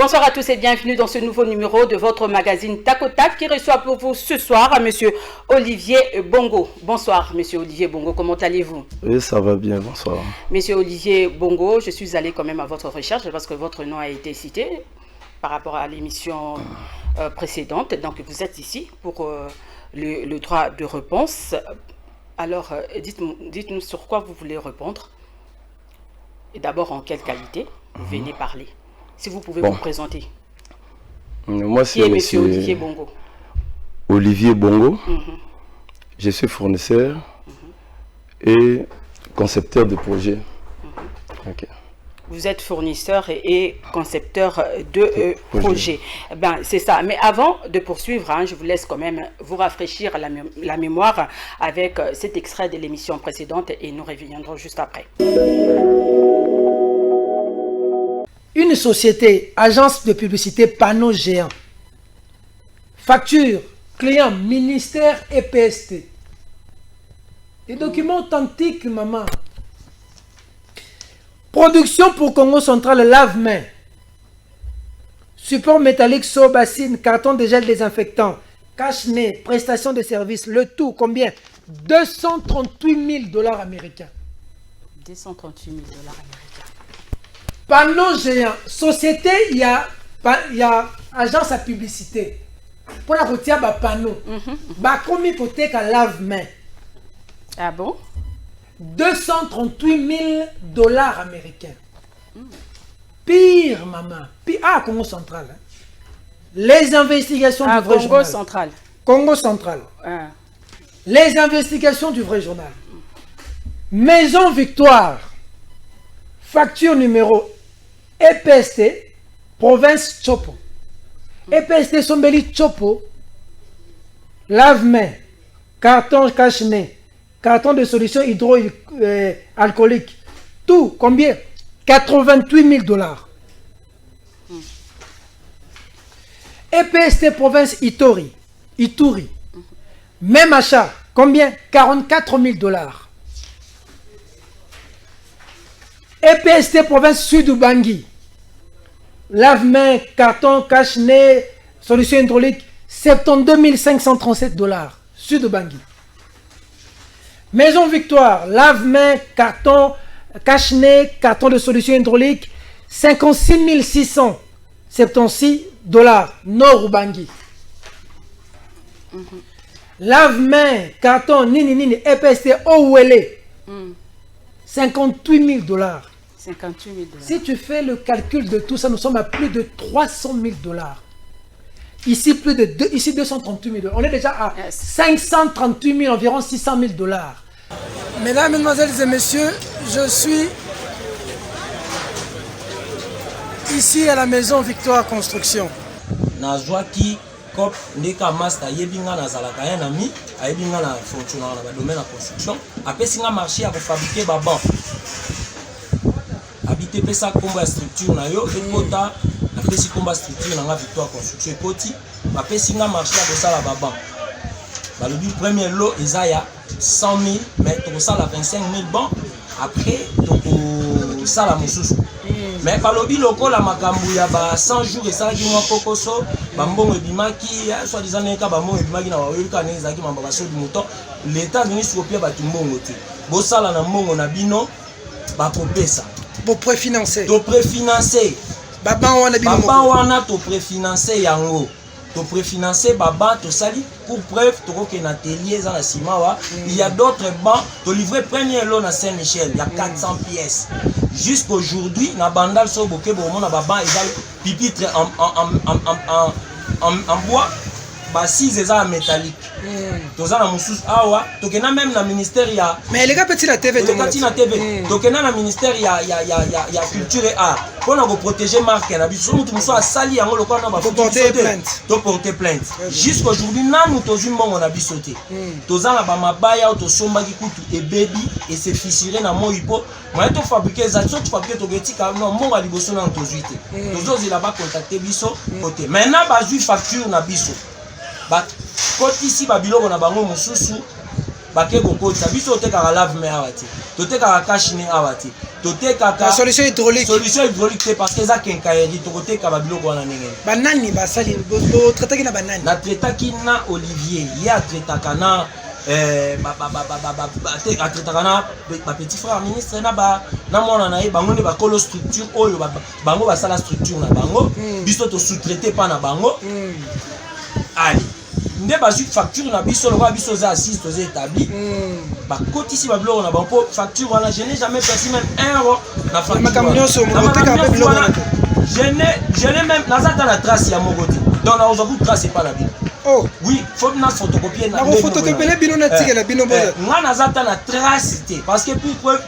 Bonsoir à tous et bienvenue dans ce nouveau numéro de votre magazine Tac au Tac qui reçoit pour vous ce soir Monsieur Olivier Bongo. Bonsoir Monsieur Olivier Bongo, comment allez-vous? Oui, ça va bien, bonsoir. Monsieur Olivier Bongo, je suis allé quand même à votre recherche parce que votre nom a été cité par rapport à l'émission précédente. Donc vous êtes ici pour le droit de réponse. Alors dites-nous sur quoi vous voulez répondre et d'abord en quelle qualité vous venez parler. Si vous pouvez vous présenter. Moi, c'est Monsieur Olivier Bongo. Olivier Bongo. Je suis fournisseur et concepteur de projet. Okay. Vous êtes fournisseur et concepteur de projet. Ben, c'est ça. Mais avant de poursuivre, je vous laisse quand même vous rafraîchir la mémoire avec cet extrait de l'émission précédente et nous reviendrons juste après. Une société, agence de publicité, panneau géant. Facture, client, ministère et PST. Des documents authentiques, maman. Production pour Congo Central, lave-main. Support métallique, seau, bassine, carton de gel désinfectant, cache-nez, prestation de services. Le tout, combien? 238 000 $ américains. 238 000 $ américains. Panneau géant. Société, il y a agence à publicité. Pour la retirer, panneau. Combien hypothèque à lave-main? Ah bon? 238 000 $ américains. Pire, maman. Pire. Ah, Congo Central. Les investigations du vrai journal. Congo Central. Congo Central. Les investigations du vrai journal. Maison Victoire. Facture numéro EPST, province Chopo. EPST Sombeli Chopo, lave-main, carton cache-nez, carton de solution hydroalcoolique. Tout, combien? 88 000 $. EPST province Ituri. Même achat, combien? 44 000 $. EPST province Sud Ubangi. Lave-main, carton, cache-nez, solution hydraulique, 72 537 $. Sud Ubangi. Maison Victoire, lave-main, carton, cache-nez, carton de solution hydraulique, 56 676 $. Nord Ubangi. Lave-main, carton, nini, EPST Ouele. 58 000 $. 58 000 $. Si tu fais le calcul de tout ça, nous sommes à plus de 300 000 $. Ici, ici 238 000 $. On est déjà à 538 000, environ 600 000 $. Mesdames, Mesdemoiselles et Messieurs, je suis ici à la maison Victoire Construction. Nazwaki Cop ndeka master yebinga na zalaka ya nami ayebinga na fortune na domaine de construction apesinga marché à fabriquer banc habité pesa kombo ya structure na yo ekota apesi komba structure na nga Victoire Construction ekoti apesinga marché à kosala banc balobi premier lot ezaya 100 000 mais tokosala 25 000 bancs après tokosala mosusu. Mais balobi lokola makambu ya ba 100 jours esalaki mwa kokoso bambongo ebimaki soi-disant neka bambongo ebimaki na wayoka nezaki mamba baso du mouton l'état venu sopia batu mbongo te bosala na mbongo na bino bakopesa Bo préfinancé. To préfinancé Baba wana to préfinancé yango. To préfinancé baba to sali pour preuve to ko na atelier za na simawa. Il y a d'autres bancs to livrer premier lot na Saint-Michel, il y a 400 pièces. Jusqu'aujourd'hui na bandal so boke bo mona baba ezal pipitre en bois ba 6 eza métallique. Tozana mususu awa tokena même na ministère ya mais les gars petit la TV tokena na ministère ya culture et art pour na protéger marque na biso mutu muso asali yango lokwa na ba porter plainte jusqu'aujourd'hui nanu tozu mbongo na biso te tozana ba mabaya to somba kikutu et baby et c'est fissuré na moipo moi to fabriquer za to fabriquer to getika no mbongo liboso na tozuite tozozi là ba contacter biso côté maintenant ba ju facture na biso. But quand ici babiloko na bango mususu bake kokotisa biso totekaka lave-main awa te totekaka cache-nez awa te totekaka solution hydraulique te parce que eza quincaillerie tokoteka babiloko wana ndenge banani basali botraitaki na banani natraitaki na Olivier ye atraitaka na atraitaka na bapetit frère ministre na mwana na ye bango nde bakolo structure oyo bango basala structure na bango biso tosous-traite mpa na bango ali nde bazwi facture na biso lokola biso za assise toza établi bakotisi babiloko na bango mpo facture wana je n'ai jamais perçu même 1 euro na facture wana je n'ai même naza ta na trace ya moko te donc nakozwa ku trace epa na bino oui faut na photocopier na photocopie bino na tikela bino boza nga naza ta na trace te parce que pour preuve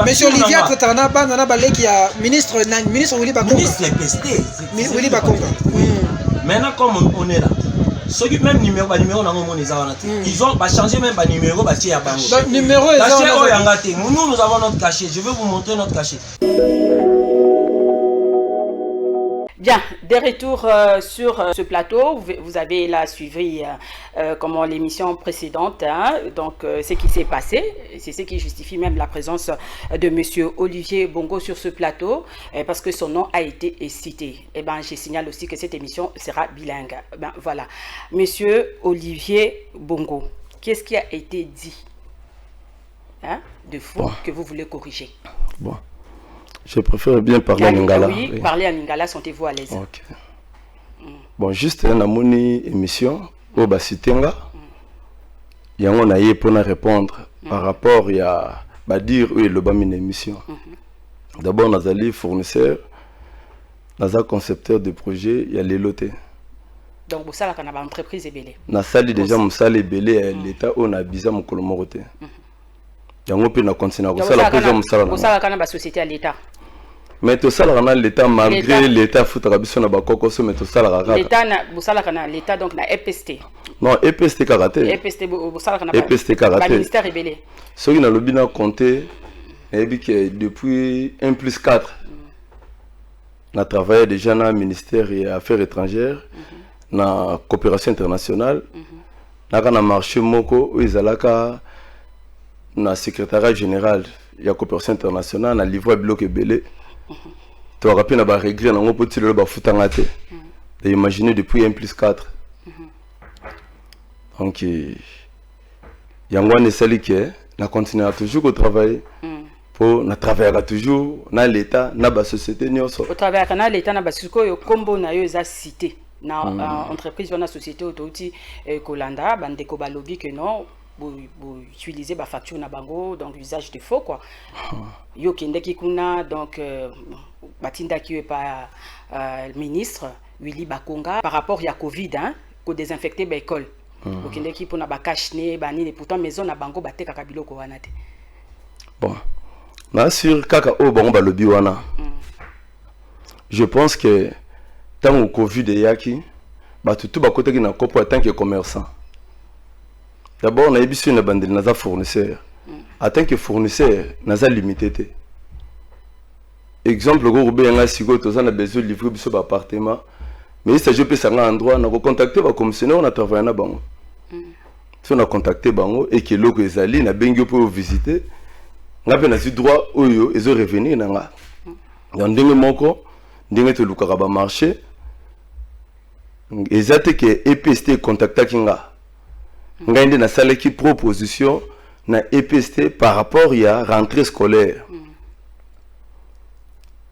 Monsieur Olivier traitaka na bana na baleki ya ministre Willy Bakonga ministre pesté Willy Bakonga maintenant comme on est là ceux qui même numéro nango mon eza wana te ils ont changé même numéro batie ya bango donc numéro eza cachet oyanga te nous avons notre cachet je vais vous montrer notre cachet. Bien, de retour sur ce plateau, vous avez là suivi comment l'émission précédente, hein, donc ce qui s'est passé, c'est ce qui justifie même la présence de Monsieur Olivier Bongo sur ce plateau, parce que son nom a été cité. Et ben, je signale aussi que cette émission sera bilingue. Ben voilà, Monsieur Olivier Bongo, qu'est-ce qui a été dit, hein, de faux que vous voulez corriger? Bon. Je préfère bien parler en lingala. Oui, parler en lingala, sentez-vous à l'aise. Ok. Bon, juste un amoni émission, au Basitenga. Yango na ye pour répondre par rapport à dire oui le bas une émission. D'abord, nazali fournisseur, naza concepteur de projet, il y a l'éloté. Donc vous savez qu'on a une entreprise ébélée. Na sali déjà mon sali ébélé l'état on a bizarre mon colomoroté. Yango pe na continuer ko sala projet mon sala. Vous savez qu'on a une société à l'état. Mais tout ça là l'état malgré l'état foutaka biso na bakoko so mais tout ça là l'état na busala kana l'état donc na EPST. Non, EPST karaté. EPST busala kana EPST karaté. Ministère rebellé. Ce qui na lobi na compté et bien que depuis 1+4 na travaillé déjà na ministère des Affaires étrangères na coopération internationale na kana marché moko où izalaka na secrétariat général ya coopération internationale na livre bloc ebelé. Tu as rappelé na régler na ngopo tilo ba futanga te. Imaginez depuis 1+4. Donc yango ne sali que na continuer toujours au travail pour na travailler toujours na l'état na ba société nyonso. Au travail kana l'état na ba siko yo kombo na yo za cité na entreprise na société autorité Kolanda bande ko ba lobby que non vous utilisez la facture na bango donc usage de faux quoi yo kende ki kuna donc batinda ki pas ministre Willy Bakonga par rapport à Covid hein ko désinfecter ba école donc kende ki pona ba cache-nez ba nini pourtant maison na bango ba teka biloko wana te bon na sur kaka o bango ba lobby wana je pense que tant au Covid yaki ba tout ba côté ki na kopo en tant que commerçant. D'abord, on a besoin de bandel naza fournisseur. En tant que fournisseur, naza limité. Exemple, go robe nga siko toza na besoin de livrer biso ba appartement. Mais il s'agit de ça un endroit na ko contacter ba commissionnaire on a travaillé na bango. Si on a contacté bango et que loko ezali na bengi pour visiter, nga pe na ci droit oyo ezo revenir na nga. Donc ndenge moko ndenge to lukaka ba marché. Ezate que EPST contacta kinga. Ngende na salle qui proposition na EPST par rapport à rentrée scolaire.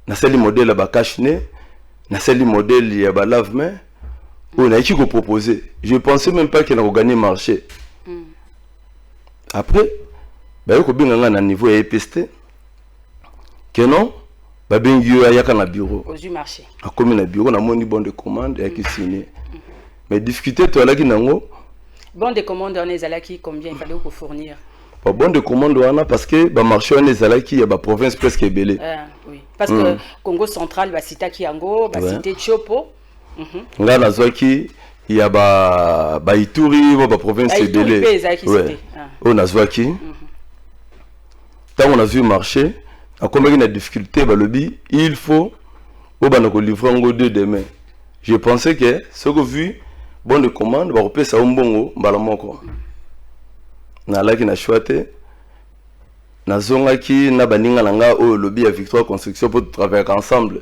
Na salle modèle ba cache-nez, na salle modèle ya ba lave-main, on a qui ko proposer. Je pensais même pas qu'il a gagné marché. Après, ba ko binga na niveau ya EPST que non, ba bengi ya yaka na bureau. Au marché. A comme na bureau na moni bon de commande et qui signé. Mais discuter toi là qui nango bon de commande on est allé combien il fallait vous fournir. Bon de commande on a parce que ba marché on est allé qui ba province presque belé. Oui. Parce que Congo central ba cité Kiango, ba cité Chopo. Nga na zwaki ya ba Ituri ba province belé. Ouais. On a zwaki. Tant on a vu marché, à combien il y a difficulté ba lobby, il faut au ba na ko livrer ngo demain. Je pensais que ce que vu bon de commande va repasser ça un bongo mbala moko. na laki na choite na zonga ki na baninga nanga o lobby à Victoire Construction pour travailler ensemble.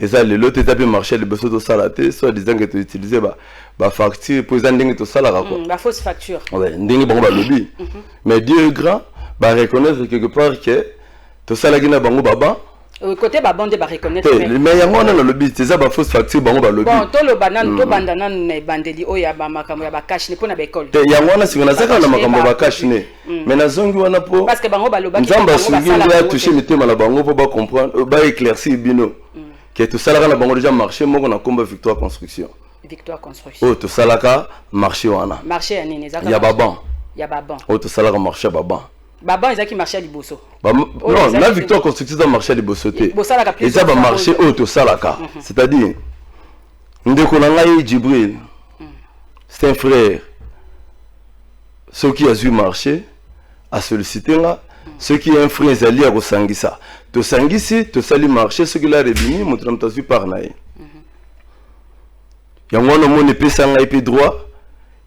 Et ça le lot étape marché le besoin de salaté soit disant que tu utiliser ba facture pour ndenge to sala quoi. La fausse facture. Ouais, ndenge bango ba lobby. Mais Dieu est grand, ba reconnaître quelque part que to sala ki na bango baba. Côté babande ba reconnaître mais yango on a le lobby, c'est ça ba fausse facture bango ba lobby. Bon, to lo banane to bandana na bandeli o ya ba makambo ya ba cash ne pona ba école. Yango on a singana saka na makambo ba cash ne. Mais na zongi wana po parce que bango ba loba ki bango ba sala ya toucher mitema la bango pour ba comprendre, ba éclaircir bino. Que tout ça là na bango déjà marché moko na komba Victoire Construction. Victoire Construction. Oh tout ça là marché wana. Marché ya nini zaka. Ya baban. Ya baban. Oh tout ça là marché baban. Baban ezaki marché à Liboso. Non, la Victoire Construction dans marché à Liboso té. Et ça va marcher oh tout ça là c'est-à-dire ndeko na ngai Djibril. C'est un frère. Ceux qui a eu marché a sollicité là. Ceux qui ont un frère Zali à Rosangisa. To sangisi, to sali marché, ceux qui l'ont revenu, mon tram vu par naï. Il y a un homme qui peut s'engager droit,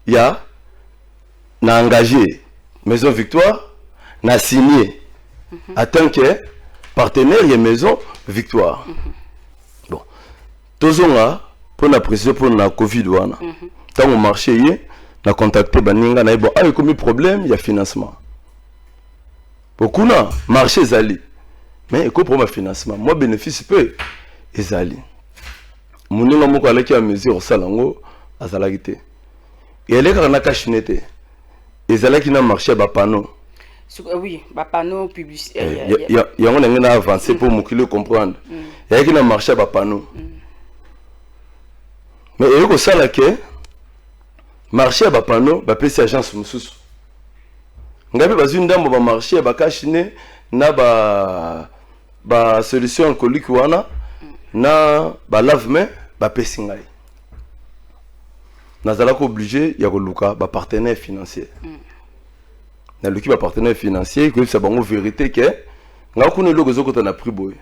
il y a engagé Maison Victoire, n'a signé en tant que partenaire et Maison Victoire. Bon, tous on a pour la précision pour la Covid tant au marché il a contacté Baninga na bon ah comme problème il y a financement. Beaucoup na marché Zali. Mais écoute pour ma financement, moi bénéfice peu ezali. Moninga moko alaki à mesure salango azalagité. Et elle est quand na cachinete. Ezalaki na marché ba panneau. Oui, ba panneau publicitaire. Ya on a avancé pour mokilo comprendre. Il y a qui na marché ba panneau. Mais il y a ça là que marché ba panneau ba PC agence mususu. Ngabe bazu ndambo ba marché ba cachine na ba solution alcoolique wana na ba lave-main ba pesingai. Nazala ko obligé ya ko luka ba partenaire financier. Na luki ba partenaire financier que ça bango vérité que nga ko ne logo zoko na prix boy.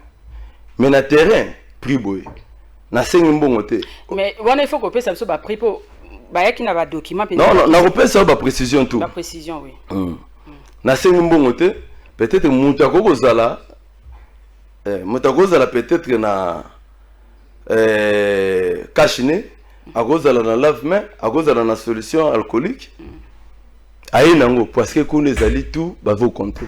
Mais na terrain prix boy. Na sengi mbongo te. Mais wana il faut ko pesa biso ba prix po ba yaki na ba document pe. Non, na ko pesa ba précision tout. La précision oui. Na sengi mbongo te. Peut-être Moutako Zala, peut-être na cachiné, à cause de la lave-main, à cause de la solution alcoolique. Aïe nango, parce que qu'on les allie tout, bah vous comptez.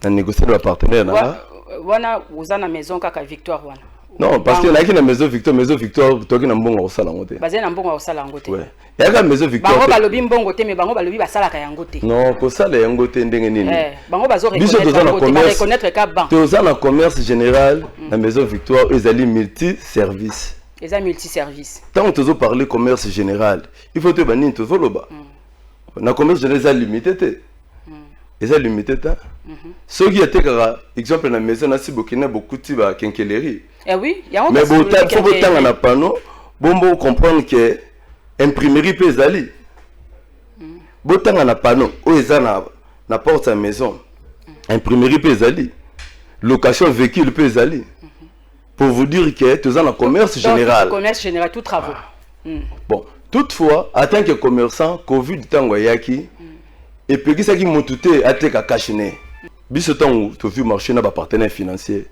On négocie le partenaire là. Wana vous avez maison kaka Victoire wana. Non, parce que là qui na maison Victoire, toi qui na mbongo osala ngote. Basé na mbongo osala ngote. Ouais. Ya ka maison Victoire. Bango balobi mbongo te mais bango balobi basala ka yango te. Non, ko sala yango te ndenge nini. Bango bazo reconnaître ka banque. Tous en commerce général, la maison Victoire ezali multi-service. Eza multi-service. Tant que tu parler commerce général, il faut te bannir tout loba. Na commerce général est limité te. Eza limité ta. Ceux qui étaient exemple na maison na Sibokina beaucoup ti ba kenkeleri. Eh oui, il y a mais bon, il faut que na panneau, bon comprendre que imprimerie peut ezali. Botanga na panneau, o eza na porte à maison. Imprimerie peut ezali. Location véhicule peut ezali. Pour vous dire que tu es dans le commerce général. Commerce général, tout travaux. Bon, toutefois, en tant que commerçant, Covid tango yaki, et puis ça qui monte à te cachiné. Biso tango, tu vu marché na ba partenaire financier.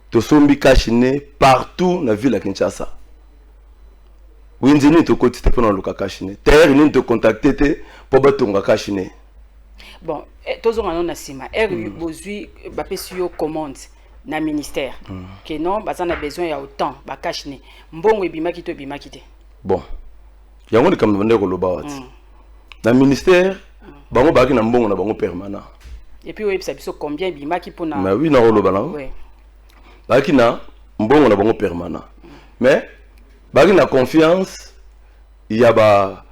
To sombi cachiné partout na ville à Kinshasa. Winzini to koti te pona loka cachiné. Terre ni te contacter te pour batonga cachiné. Bon, tozo ngano na sima. Bozui ba pesio commande na ministère. Que non, ba ça a besoin ya autant ba cachiné. Mbongo ebimaki to ebimaki te. Bon. Yango de comme ndeko loba wati. Na ministère bango baki na mbongo na bango permanent. Et puis oui, ça biso combien ebimaki pona. Mais oui na loba na. Oui. Baki na mbongo na bango permanent. Mais baki na confiance il y a ba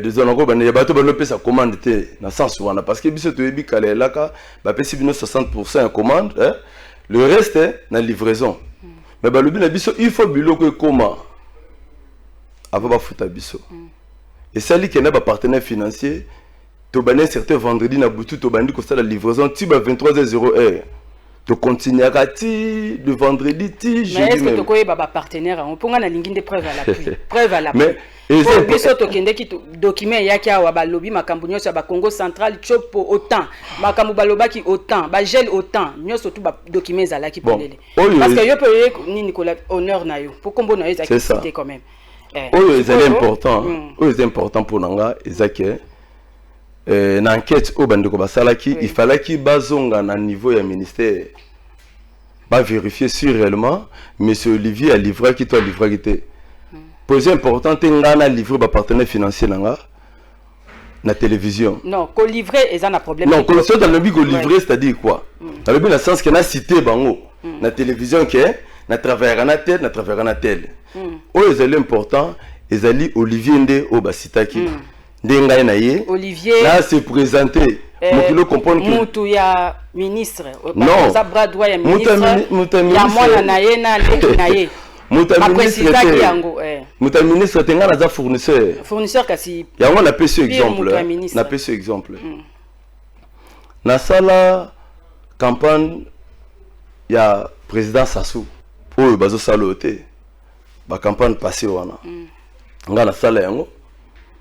disons encore il y a bato ba pesa commande te na sens wana parce que biso to yebi kala laka ba pesi bino 60% en commande le reste na livraison. Mais ba lobi na biso il faut biloko comment avant ba futa biso. Et ça li kena ba partenaire financier to bané certain vendredi na butu to bandi ko la livraison ti ba 23h00. tu continues à ti de vendredi ti jeudi. Mais est-ce que tu connais baba partenaire on peut ngana lingi des preuves à l'appui. Preuve à l'appui. Mais biso to kende ki document yaki awa ba lobby makambu nyoso ba Congo central chopo autant makambu baloba ki autant ba gel autant nyoso tout ba document zala ki pelele. Parce que yo peut ni Nicolas honneur na yo. Pour kombo na yo zaki cité quand même. C'est important. C'est important pour nanga ezake une enquête au bandeko basalaki il fallait qu'il bazonga na niveau ya ministère va vérifier si réellement monsieur Olivier a livré qui toi livré qui était posé important ngana livré ba partenaire financier nanga na télévision non ko livrer et ça na problème non ko so dans le but ko livrer c'est-à-dire quoi dans le but na sens que na cité bango na télévision que na travers na tel oh c'est important ezali Olivier Ndé au basitaki ndenga na ye Olivier là c'est présenté mokilo comprendre que mutu ya ministre non ça bras droit ya ministre ya mwana na ye na leki na ye muta ministre tenga na za fournisseur kasi ya on appelle ce exemple na sala campagne ya président Sassou oyo bazo salote ba campagne passée wana nga na sala yango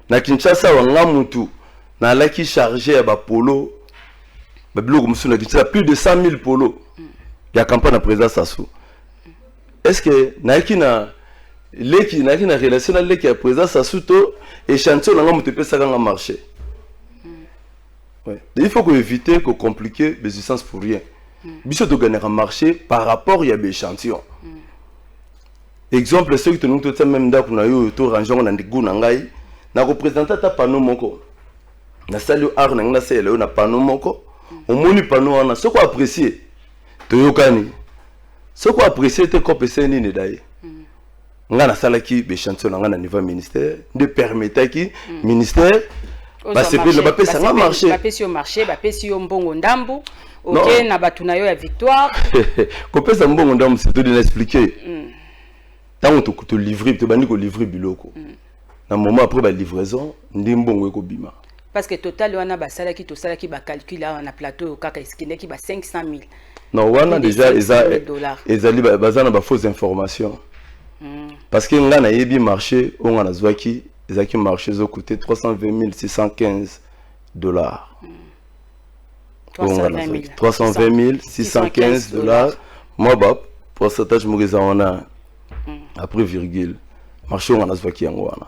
na Kinshasa wanga mutu na laki chargé ya ba polo ba biloko musu na Kinshasa plus de 100 000 polo ya campagne na président Sassou. Est-ce que naiki na relation na leki ya président Sassou to échantillon nga mutu pesa nga marché. Ouais. Il faut éviter que compliquer les essences pour rien. Biso to gagner un marché par rapport ya ba échantillon. Exemple ceux qui nous tout ça même ndako na yo to rangeon na ndigu na ngai na représenter ta panneau moko na salu art na ngna sele na panneau moko omoni panneau wana soko apprécier to yokani soko apprécier te kopesa nini dai nga na sala ki be chanson nga na niveau ministère de permettre ki ministère ba sepela ba pesa nga marché ba pesi au marché ba pesi au mbongo ndambu OK na batuna yo ya victoire ko pesa mbongo ndambu c'est tout de l'expliquer tant to livrer to bandi ko livrer biloko na moment après la livraison ndimbongo eko bima parce que total wana basala ki to sala ki ba calcula na plateau kaka eskine ki ba 500 000 non wana déjà ezali bazana ba fausses informations parce que nga na yebi marché on a zwaki ezaki marché zo coûté 320 615 $. 320 615 $. Moi ba pourcentage mugeza wana après virgule marché on a zwaki yango wana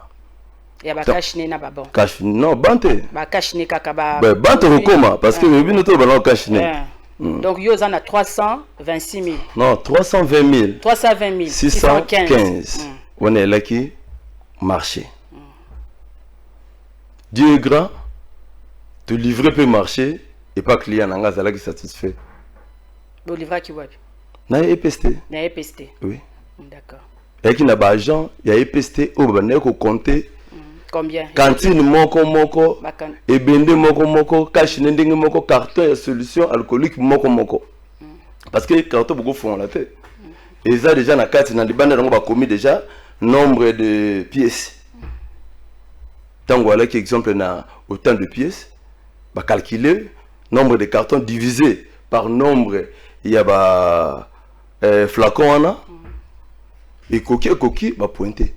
ya ba cash ne na ba bon cash non bante ba cash ne kaka ba bante rekoma parce que le bino to ba cash ne donc yo za na 326 000 non 320 615 on est là qui marché Dieu est grand te livrer peut marcher et pas client nanga za là qui satisfait bo livrer qui wapi na EPST oui d'accord et qui na ba agent ya EPST o ba na ko compter combien cantine moko et bende moko cash ndenge moko carton et solution alcoolique moko parce que carton beaucoup font la tête et ça déjà na carte na libanda on va commis déjà nombre de pièces tant voilà qui exemple na autant de pièces va calculer nombre de cartons divisé par nombre il y a ba flacon là et coquille va pointer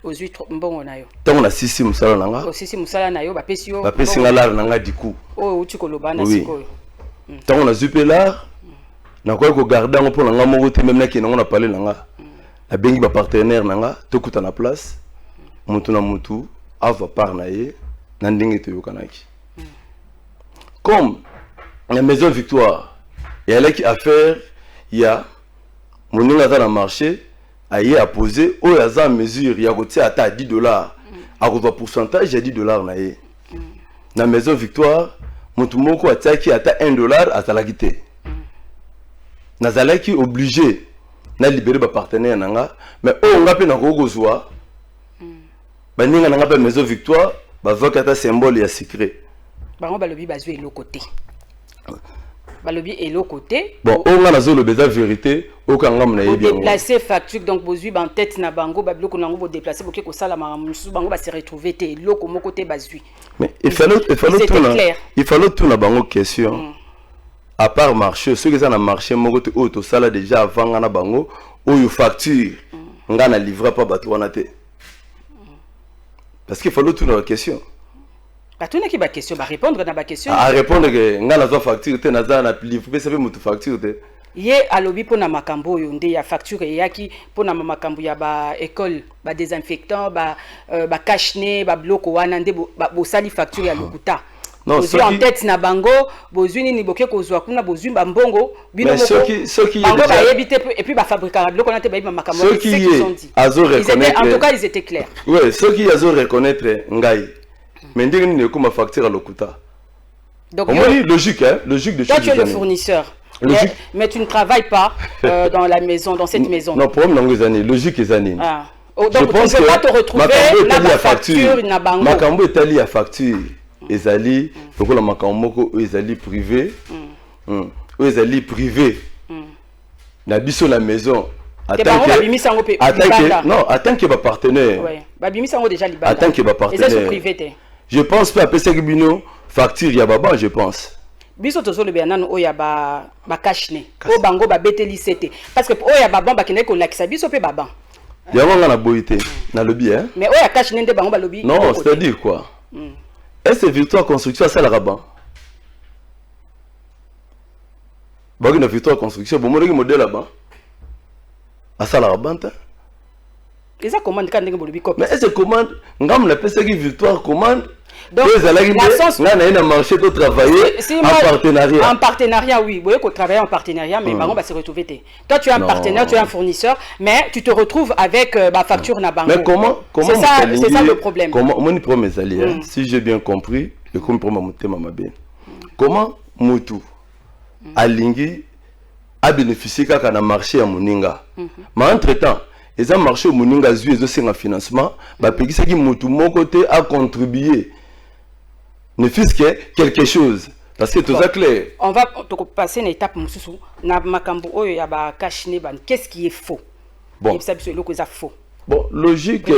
ozui mbongo na yo tant on a sisi musala nanga sisi musala na yo ba pesi yo ba pesi ngala nanga diku uti koloba na sikoyo tant on a zupelar na ko garder ngo pour nanga moko te même na ki na parler nanga na bengi ba partenaire nanga to kuta na place mutu na mutu ava par na ye na ndenge to yokanaki comme la maison Victoire et elle qui affaire il y a moninga za na marché aye a posé au yaza mesure ya kotia ata $10 a ko pourcentage ya $10 na ye na maison Victoire mutu moko atiaki ata $1 azalaki te nazalaki obligé na libérer ba partenaire nanga mais o nga pe na ko kozwa baninga nanga pe maison Victoire bazwaka ata symbole ya secret bango balobi bazwe eloko te balobi eloko te bon on nga nazo le beza vérité okanga mna yebi yango déplacer facture donc bozui ban tête na bango ba biloko nango bo déplacer boke ko sala musu bango ba se retrouver te eloko moko te bazui mais il fallait tout na bango question à part marché ceux qui sont dans marché moko te auto sala déjà avant ngana bango oyo facture ngana livrer pas bato wana te parce qu'il faut tout dans la question tout n'est pas question ba répondre na ba question à répondre que ngana zo facture te na za na livrer ça fait mutu facture te ye alobi pona makambo oyo nde ya facture yaki pona makambo ya ba école ba désinfectant ba cache-nez ba bloc wana nde bo sali facture ya lokuta non ceux en tête na bango bozuni ni boke kozwa kuna bozuni ba mbongo bino moko ceux qui bango ba yebite et puis ba fabriquer bloc on a te ba makambo ceux qui ont dit en tout cas ils étaient clairs ouais ceux qui ont reconnaître ngai mais ndenge ni ko ma facture à lokuta donc logique hein logique de toi tu es le fournisseur mais tu ne travailles pas dans la maison dans cette maison non problème dans les années logique les années donc tu ne peux pas te retrouver là la facture na bango makambo etali ya facture ezali lokola makambo moko ezali privé ezali privé na biso la maison attends que ba partenaire ba bimisa ngo déjà libanda attends que ba partenaire je pense pas apesa kibino facture ya baba je pense biso tozo le bianano oya ba cache-nez o bango ba beteli sete parce que oya ba bamba kine ko lakisa biso pe baba yango ngana boyité na lobby hein mais oya cache-nez nde bango ba lobby non c'est à dire quoi est-ce Victoire Construction ça la rabat bagi na Victoire Construction bon modèle modèle là-bas à ça la rabat et ça commande quand ndenge bolobi copie mais est-ce commande ngam na pesa ki Victoire commande donc na marché de travailler en partenariat oui vous voyez travailler en partenariat mais bango va se retrouver toi tu es un partenaire tu es un fournisseur mais tu te retrouves avec ma facture na bango mais comment c'est ça le problème comment mon problème est allé si j'ai bien compris et comme pour motema mabe comment mutu alingi a bénéficié kaka na marché ya moninga mais entre-temps et ça marché moninga zui ezo un financement ba pekisa ki mutu moko te a contribuer ne fût-ce que quelque chose parce que tout ça clair on va passer une étape mususu na makambo oyo ya ba cache-nez ban qu'est-ce qui est faux bon ça c'est loko za faux bon logique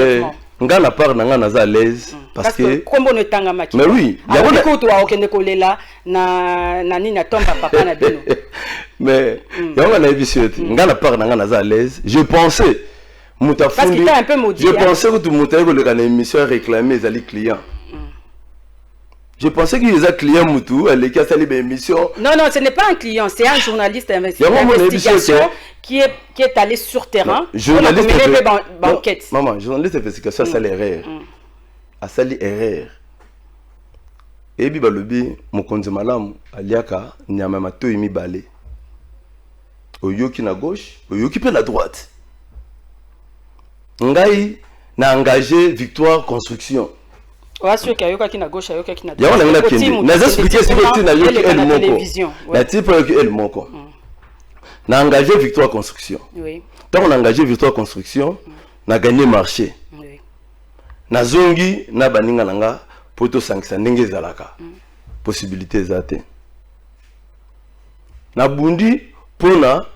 nga na part na nga na za l'aise parce que kombo no tanga maki mais oui ya bona ko to okende kolela na nani na tomba papa na bino mais ya nga na ebisoti nga na part na nga na za l'aise je pensais mutafundi je pensais que tout mutaye ko le kana émission réclamer les clients. Je pensais qu'il y a un client Moutou, elle est à l'émission. Non, ce n'est pas un client, c'est un journaliste d'investigation qui est allé sur terrain. Journaliste d'enquête. Maman, journaliste d'investigation, ça l'erreur. A sali erreur. Et puis, balobi, mon konzi malam, aliaka, nyama to imi balé. Oyoki na gauche, oyoki pe la droite. Ngai na engagé Victoire Construction. Oasio kayoka ki na gauche ayoka ki na droite. Ya wana kendi. Na expliquer ce que na yoki el moko. La type yoki el moko. Na engagé Victoire Construction. Oui. Tant on a engagé Victoire Construction, na gagné marché. Oui. Na zongi na baninga nanga poto sankisa ndenge zalaka. Possibilité zate. Na bundi pona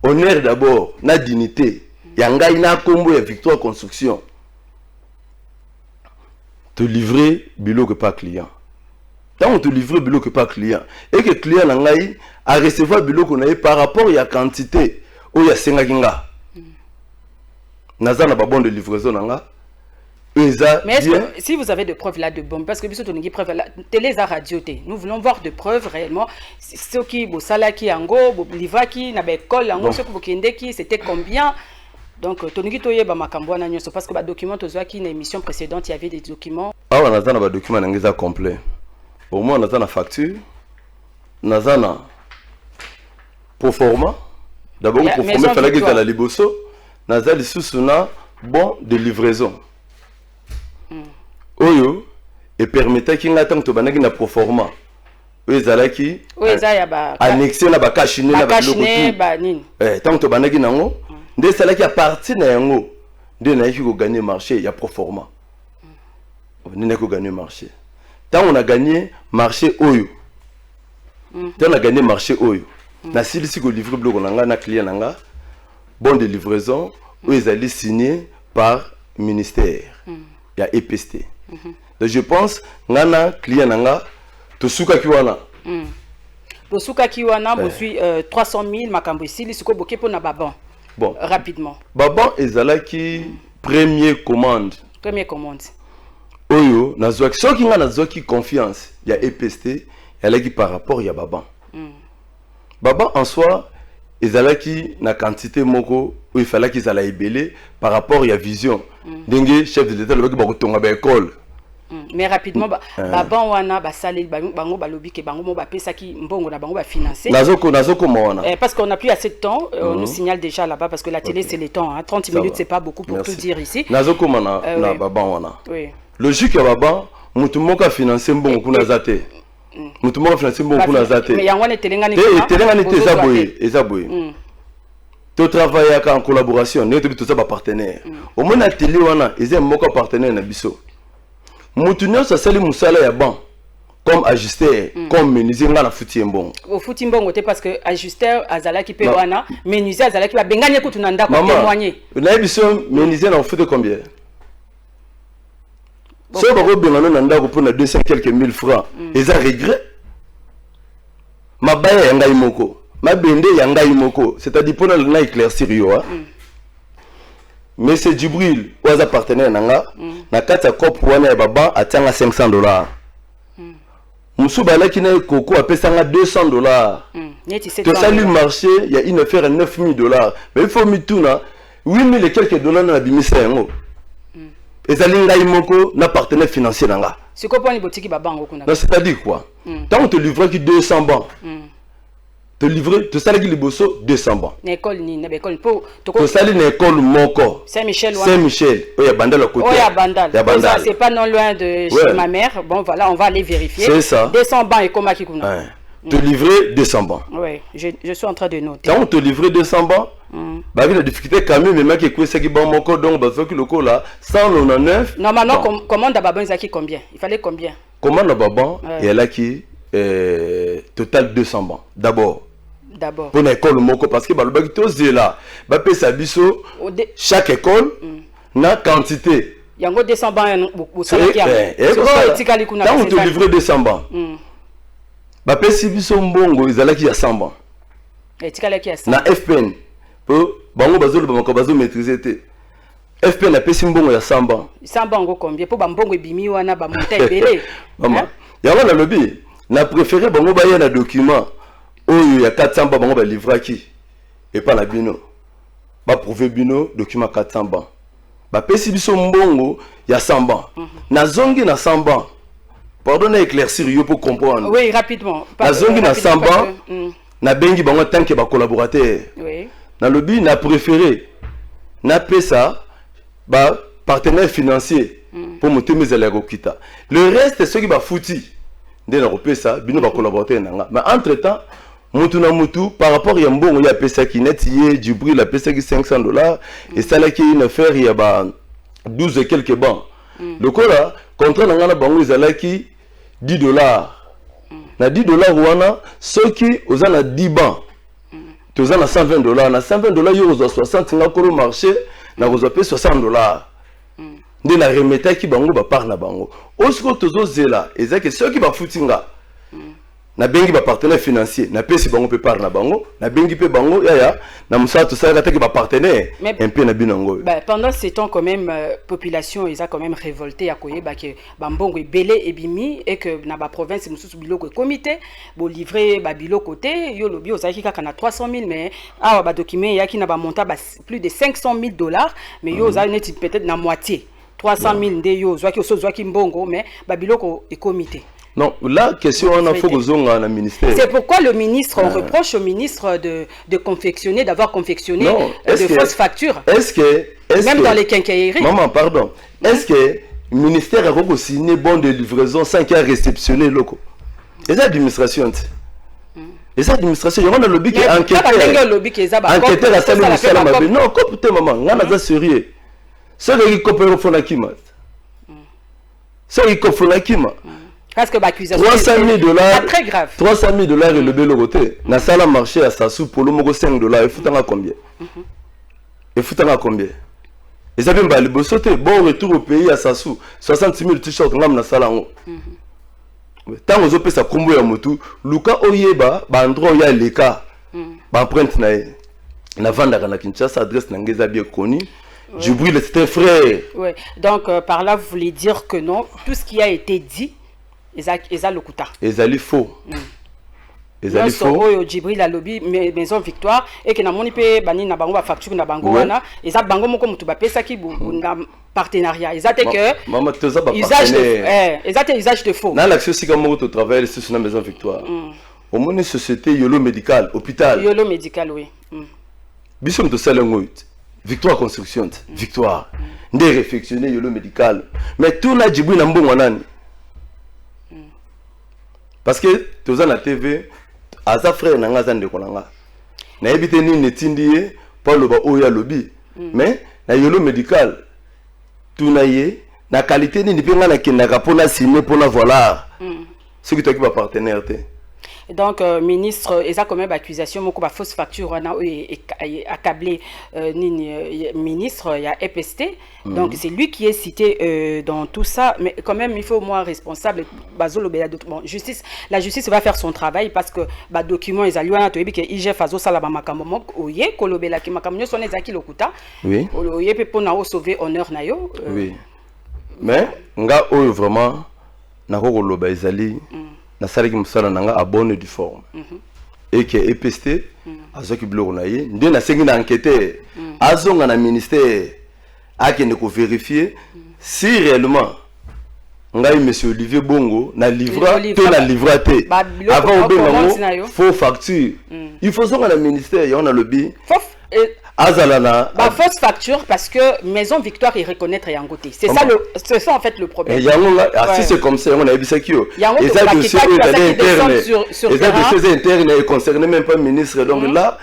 honneur d'abord, na dignité. Yanga ina kombo ya Victoire Construction. Te livrer bilo que pas client. Tant on te livrer bilo que pas client et que client nangai a recevoir bilo qu'on a par rapport à la quantité ou ya senga kinga. Nazana ba bon de livraison nanga. Mais est-ce que, si vous avez des preuves là de bombe, parce que biso tongi preuve là, télé za radio té. Nous voulons voir de preuves réellement. Ce qui bo sala ki ango, bo livaki na ba école ango, ce que bo kende ki, c'était combien? Donc, tongi toye ba makambo na nyoso parce que ba document tozo ki na émission précédente, il y avait des documents. Ah, on a ba document ngeza complet. Au moins on a na facture, nazana pro forma. D'abord pour former fallait que la liboso, nazali susuna bon de livraison. Oyo et permettait qu'il n'attend que banaki na pro forma. Oyo zalaki annexé na ba cache-nez na ba logo. Tant que banaki nango nde salaki à partir na yango nde na yiki ko gagner marché ya pro forma. On n'a ko gagner marché. Tant on a gagné marché oyo. Tant on a gagné marché oyo. Na silisi ko livrer bloc nanga na client nanga bon de livraison oyo ezali signé par ministère. Ya EPST. Donc je pense ngana client nanga to suka ki wana. Bosuka Kiwana, je suis 300 000, makambo ici, il faut que pour Baban. Bon. Rapidement. Baban ezalaki première commande. Première commande. Oyo, nazwaki soki nga nazwaki confiance, il y a EPST, il par rapport ya Baban. Baban en soi, ezalaki na quantité moko où il fallait qu'ils allaient ébeler par rapport ya vision. Dengue chef de l'État le baki bakotonga ba école. Mais rapidement Baban wana basali bango balobi ke bango mo ba pesa ki mbongo na bango ba financer. Nazoko mona. Parce qu'on n'a plus assez de temps, on nous signale déjà là-bas parce que la télé c'est le temps, hein. 30 minutes c'est pas beaucoup pour tout dire ici. Nazoko mona na Baban wana. Oui. Logique ya Baban, mutu moko financer mbongo kuna zate. Mutu moko financer mbongo kuna zate. Mais yango ne telengani pas. Telengani te ezaboye. Tu travailles en collaboration, nous sommes tous partenaires. Au moins la télé wana, ils ont moko partenaire na biso. Mutunyo sa sali musala ya ban comme ajusteur comme menuisier nga na futi mbongo. Au futi mbongo te parce que ajusteur azala ki pe wana menuisier azala ki ba benganye ko tunanda ko témoigner. Na biso menuisier na futi combien? So ba ko bengana na ndako pour na 200 quelques mille francs. Ils ont regret. Mabaya ya ngai moko, mabende ya ngai moko, c'est-à-dire pour na éclaircir yo hein. Monsieur Djibril, oza partenaire nanga, na kati ya cop wana ya Baban atianga $500. Musu balaki na koko apesanga $200. Que ça lui marché, il y a une affaire à $9,000. Mais il faut mituna 8,000 et quelques dollars na bimisa yango. Ezali ngai moko na partenaire financier nanga. C'est quoi pour les boutiques Baban ngokuna? C'est-à-dire quoi? Tant on te livre qui 200 bancs. Te livrer, te sali les bosso 200 bancs. L'école ni na école pour te sali une école moko. Saint-Michel. Saint-Michel. Oh ya Bandal à côté. Oh ya Bandal. C'est pas non loin de chez ma mère. Bon voilà, on va aller vérifier. C'est ça. 200 bancs et comment qui kuna. Te livrer 200 bancs. Oui, je suis en train de noter. Quand on te livrer 200 bancs, bah la difficulté quand même mais qui quoi qui bon moko donc bah ce que le co là 199. Normalement commande à Baban Zaki combien? Il fallait combien? Commande à Baban et elle a qui total 200 bancs. D'abord pour l'école moko parce que le bac tous là bah pesa biso chaque école na quantité yango 200 bancs au salaire qui a quand on te livrer 200 bancs bah pesa biso mbongo izalaki ya 100 bancs na FPN pour bango bazolo bango bazo maîtriser te FPN na pesa mbongo ya 100 bancs 100 bango combien pour mbongo ebimi wana ba monta ebele maman yango na lobby na préféré bango ba ya document. Oh, il y a 400 bancs, on va livrer à qui? Et pas la bino. Bah, prouver bino, document 400 bancs. Bah, pesi biso mbongo, il y a 100 bancs. Na zongi na 100 bancs. Pardon, éclaircir yo pour comprendre. Oui, rapidement. Na zongi na 100 bancs, na bengi bango tant que ba collaborateur. Oui. Na lobby, na préféré. Na pesa, bah, partenaire financier. Pour monter mes élèves au kita. Le reste, c'est ceux qui va fouti. Dès la pesa, bino ba collaborateur nanga. Mais entre-temps, mutu na mutu par rapport ya mbongo ya pesa ki net yé Djibril la pesa ki $500 et ça là qui une affaire il y a ba 12 et quelques bancs. Le quoi là contrat na ngana bango izala ki $10. Na $10 wana ceux qui ozana 10 bancs. Tu ozana $120 na $120 yo ozo 60 ngakoro marché na ozo pe $60. De la remeta ki bango ba par na bango. Osko tozo zela ezaki ceux qui ba futinga na bengi ba partenaire financier na pesi bango pe par na bango na bengi pe bango ya na musa to ça ka ba partenaire un peu na binango. Bah pendant ces temps quand même population ils a quand même révolté à koyeba que bambongo ebele ebimi et que na ba province mususu biloko comité bo livrer ba biloko côté yo lobi ozaki kaka na 300 000 mais ah ba document ya ki na ba monta plus de $500,000 mais yo ozali neti peut-être na moitié 300 000 nde yo zwaki oso zwaki mbongo mais ba biloko e comité. Non, la question on a fait au ministère. C'est pourquoi le ministre, on reproche au ministre de confectionner, d'avoir confectionné de fausses factures. Même dans les quincailleries. Maman, pardon. Est-ce que le ministère a signé bon de livraison sans qu'il ait réceptionné le locaux? Et ça, l'administration. Et ça, l'administration, il y a un lobby qui est enquêteur. Enquêteur à saluer le salam. Non, écoutez, maman, on a sérieux. C'est ce qui coopère au fond de Kima. C'est ce qui coopère au fond de Kima. Parce que l'accusation $300,000 très grave. $300,000 et le bel côté. Na sala marché à Sassou pour le mogo $5. Et foutanga combien? Et foutanga combien? Et ça vient de le bon retour au pays à Sassou. 60 000 t-shirts ngam na sala ngo. tant aux opé ça combo ya motu luka oyeba ba endroit ya leka ba empreinte na vanda kana Kinshasa adresse na ngeza bien connu. Djibril c'est un frère. Oui. Donc par là vous voulez dire que non, tout ce qui a été dit eza lokuta. Ezali faux. Ezali faux. Oyo Djibril a lobby Maison Victoire et que na moni pe bani na bango ba facture na bango wana eza bango moko mutu ba pesa ki na partenariat. Ezate que maman toza ba partenaire. Ezate usage de faux. Na l'action si comme tu travailles sur la Maison Victoire. Au moins une société Yolo Médical, hôpital. Yolo Médical oui. Bisom to salengoit. Victoire construction, Victoire. Ndé réfectionné Yolo Médical. Mais tout na Djibril na mbongo nani. Parce que toza na TV aza frère na nga za ndeko na nga. Na ebité ni netindie pa loba oya lobby. Mais na Yolo Médical tout na ye na qualité ni pe nga na kendaka pona signer pona voilà. Ce qui t'occupe partenaire té. Donc ministre eza quand même accusation moko ba fausse facture wana accablé ministre il y a EPST. Donc c'est lui qui est cité dans tout ça, mais quand même il faut au moins responsable bazolo bela bon justice, la justice va faire son travail parce que ba document ezali wana to yebi ke IGF azo sala ba makambo moko oye kolobela ki makambo nyo sone ezaki lokuta. Oui. Oye pe pona o sauver honneur na yo. Oui. Mais nga oyo vraiment na ko koloba ezali na salaki musala nanga a bonne du forme et que EPST azoki bloko na ye nde na sengi na enquêteur azonga na ministère akende ko vérifier si réellement ngai monsieur Olivier Bongo na livra te na livra te avant obenga faux facture il faut zonga na ministère ya on a lobby azalana ba fausse facture parce que Maison Victoire et reconnaître Yangote. C'est ça en fait le problème. Si c'est comme ça on a bisaki yo. Et ça dossier interne. Et ça dossier interne et concerne même pas ministre donc là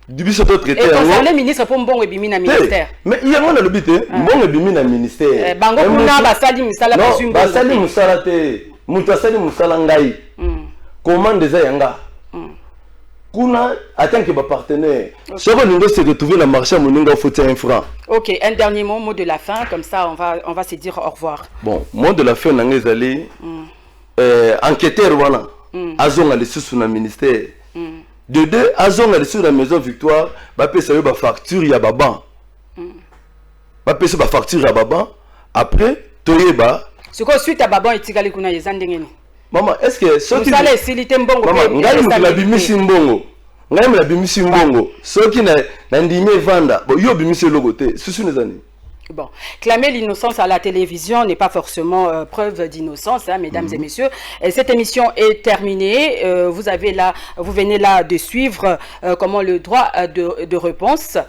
du biso to traiter concerne ministre pour mbongo ebimi na ministère. Mais il y a on a le bité mbongo ebimi na ministère. Bango kuna basali misala ba zumba. Basali musala te. Mutu asali musala ngai. Commande za yanga. Kuna attend que ba partenaire. Ce qu'on nous c'est de trouver le marché moninga faut 1 franc. OK, un dernier mot de la fin comme ça on va se dire au revoir. Bon, mot de la fin nangé allé enquêteur wana azonga les sous na ministère. De deux azonga les sous la Maison Victoire ba pesa yo ba facture ya baban. Ba pesa ba facture ya baban après toyeba. Ce que suite à baban etikali kuna yezandengeni. Maman, est-ce que ce qui est silité mbongo ngai la bimisi mbongo ngai la bimisi mbongo ce qui na ndime vanda bon yo bimisi logo te susu nezani. Bon, clamer l'innocence à la télévision n'est pas forcément preuve d'innocence, hein, mesdames et messieurs. Et cette émission est terminée. Vous venez là de suivre comment le droit de réponse.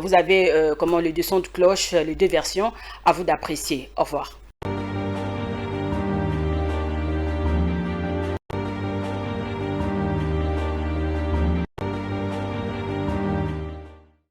Vous avez comment le son de cloche, les deux versions. À vous d'apprécier. Au revoir.